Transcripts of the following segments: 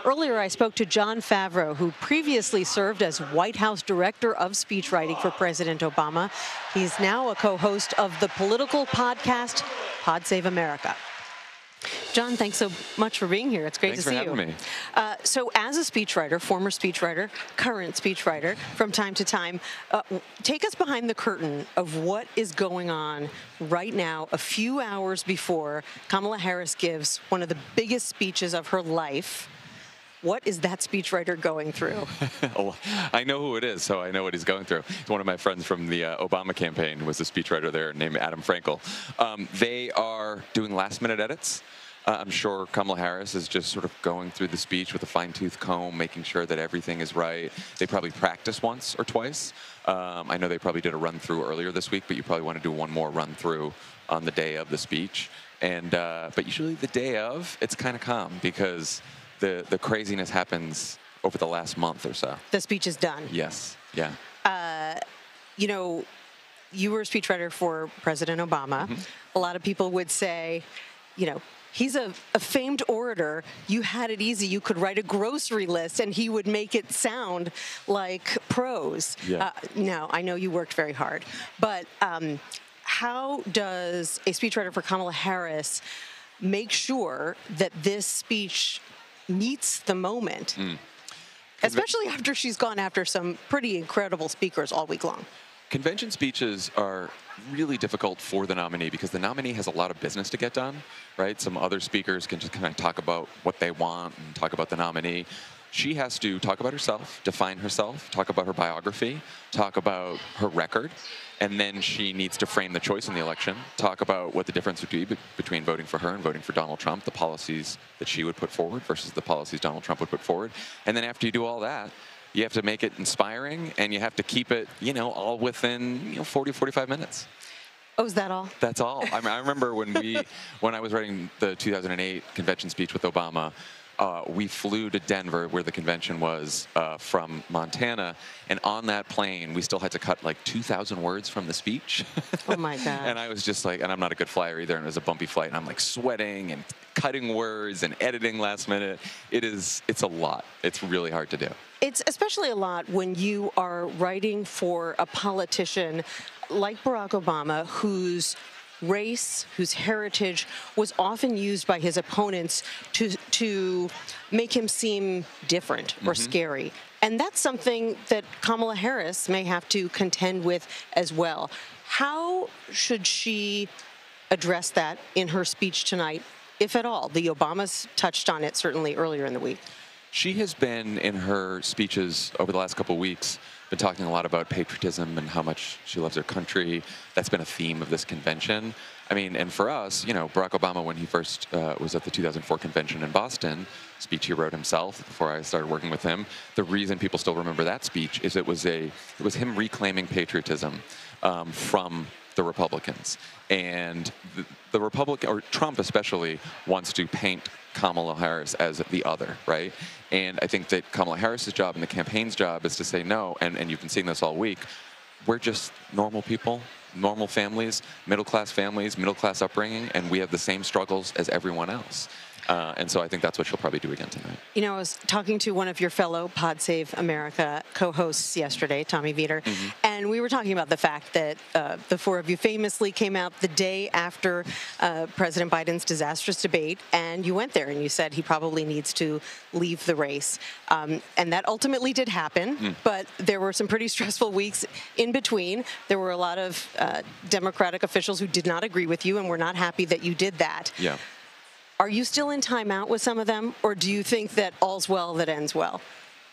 Earlier, I spoke to Jon Favreau, who previously served as White House Director of Speechwriting for President Obama. He's now a co-host of the political podcast, Pod Save America. Jon, thanks so much for being here. It's great to see you. Thanks for having me. So as a speechwriter, former speechwriter, current speechwriter from time to time, take us behind the curtain of what is going on right now, a few hours before Kamala Harris gives one of the biggest speeches of her life. What is that speechwriter going through? Oh, I know who it is, so I know what he's going through. One of my friends from the Obama campaign was a speechwriter there named Adam Frankel. They are doing last-minute edits. I'm sure Kamala Harris is just sort of going through the speech with a fine-tooth comb, making sure that everything is right. They probably practiced once or twice. I know they probably did a run-through earlier this week, but you probably want to do one more run-through on the day of the speech. And but usually the day of, it's kind of calm because the craziness happens over the last month or so. The speech is done. Yes. Yeah. You know, you were a speechwriter for President Obama. Mm-hmm. A lot of people would say, you know, he's a famed orator. You had it easy. You could write a grocery list and he would make it sound like prose. Yeah. Now, I know you worked very hard, but how does a speechwriter for Kamala Harris make sure that this speech meets the moment, especially after she's gone after some pretty incredible speakers all week long? Convention speeches are really difficult for the nominee because the nominee has a lot of business to get done, right? Some other speakers can just kind of talk about what they want and talk about the nominee. She has to talk about herself, define herself, talk about her biography, talk about her record, and then she needs to frame the choice in the election, talk about what the difference would be between voting for her and voting for Donald Trump, the policies that she would put forward versus the policies Donald Trump would put forward. And then after you do all that, you have to make it inspiring, and you have to keep it, you know, all within 40, 45 minutes. Oh, is that all? That's all. I mean, I remember when I was writing the 2008 convention speech with Obama, we flew to Denver, where the convention was, from Montana, and on that plane, we still had to cut like 2,000 words from the speech. Oh my God. And I was just like, and I'm not a good flyer either, and it was a bumpy flight, and I'm like sweating and cutting words and editing last minute. It's a lot. It's really hard to do. It's especially a lot when you are writing for a politician like Barack Obama, whose race, whose heritage was often used by his opponents to make him seem different or scary. And that's something that Kamala Harris may have to contend with as well. How should she address that in her speech tonight, if at all? The Obamas touched on it certainly earlier in the week. She has been, in her speeches over the last couple of weeks, been talking a lot about patriotism and how much she loves her country. That's been a theme of this convention. I mean, and for us, you know, Barack Obama, when he first was at the 2004 convention in Boston, speech he wrote himself before I started working with him, the reason people still remember that speech is it was him reclaiming patriotism from the Republicans. And the Republican, or Trump especially, wants to paint Kamala Harris as the other, right? And I think that Kamala Harris's job and the campaign's job is to say no, and you've been seeing this all week, we're just normal people, normal families, middle-class upbringing, and we have the same struggles as everyone else. And so I think that's what she'll probably do again tonight. You know, I was talking to one of your fellow Pod Save America co-hosts yesterday, Tommy Vietor, and we were talking about the fact that the four of you famously came out the day after President Biden's disastrous debate, and you went there and you said he probably needs to leave the race. And that ultimately did happen, but there were some pretty stressful weeks in between. There were a lot of Democratic officials who did not agree with you and were not happy that you did that. Yeah. Are you still in timeout with some of them, or do you think that all's well that ends well?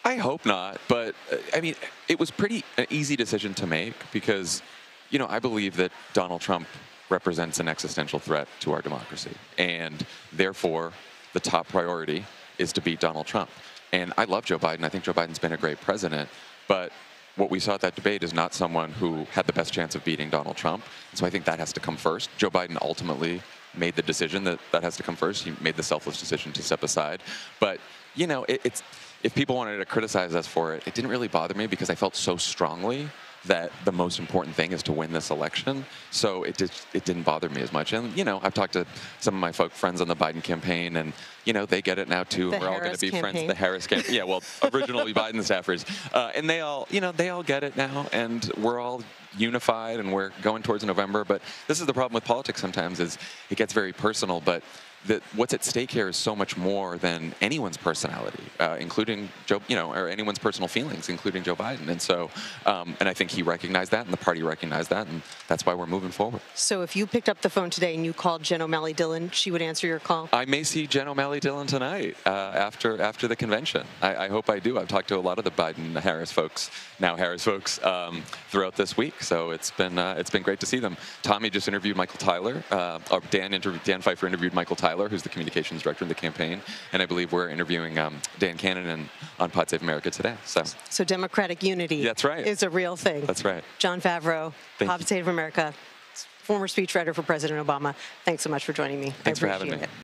I hope not, but I mean, it was an easy decision to make because, you know, I believe that Donald Trump represents an existential threat to our democracy, and therefore, the top priority is to beat Donald Trump. And I love Joe Biden. I think Joe Biden's been a great president, but what we saw at that debate is not someone who had the best chance of beating Donald Trump. So I think that has to come first. Joe Biden ultimately made the decision that has to come first. He made the selfless decision to step aside. But, you know, if people wanted to criticize us for it, it didn't really bother me because I felt so strongly that the most important thing is to win this election. So it didn't bother me as much. And, I've talked to some of my friends on the Biden campaign, and, they get it now too. And we're all going to be friends. The Harris campaign. Yeah, well, originally Biden staffers. And they all get it now. And we're all unified, and we're going towards November. But this is the problem with politics sometimes, is it gets very personal. But what's at stake here is so much more than anyone's personality, including Joe, or anyone's personal feelings, including Joe Biden. And so, and I think he recognized that, and the party recognized that, and that's why we're moving forward. So if you picked up the phone today and you called Jen O'Malley Dillon, she would answer your call? I may see Jen O'Malley Dillon tonight after the convention. I hope I do. I've talked to a lot of the Biden-Harris folks, throughout this week. So it's been great to see them. Tommy just interviewed Michael Tyler, or Dan Pfeiffer interviewed Michael Tyler, who's the communications director of the campaign, and I believe we're interviewing Dan Cannon on Pod Save America today. So Democratic unity, that's right, is a real thing. That's right. Jon Favreau, Pod Save America, former speechwriter for President Obama. Thanks so much for joining me. Thanks for having me.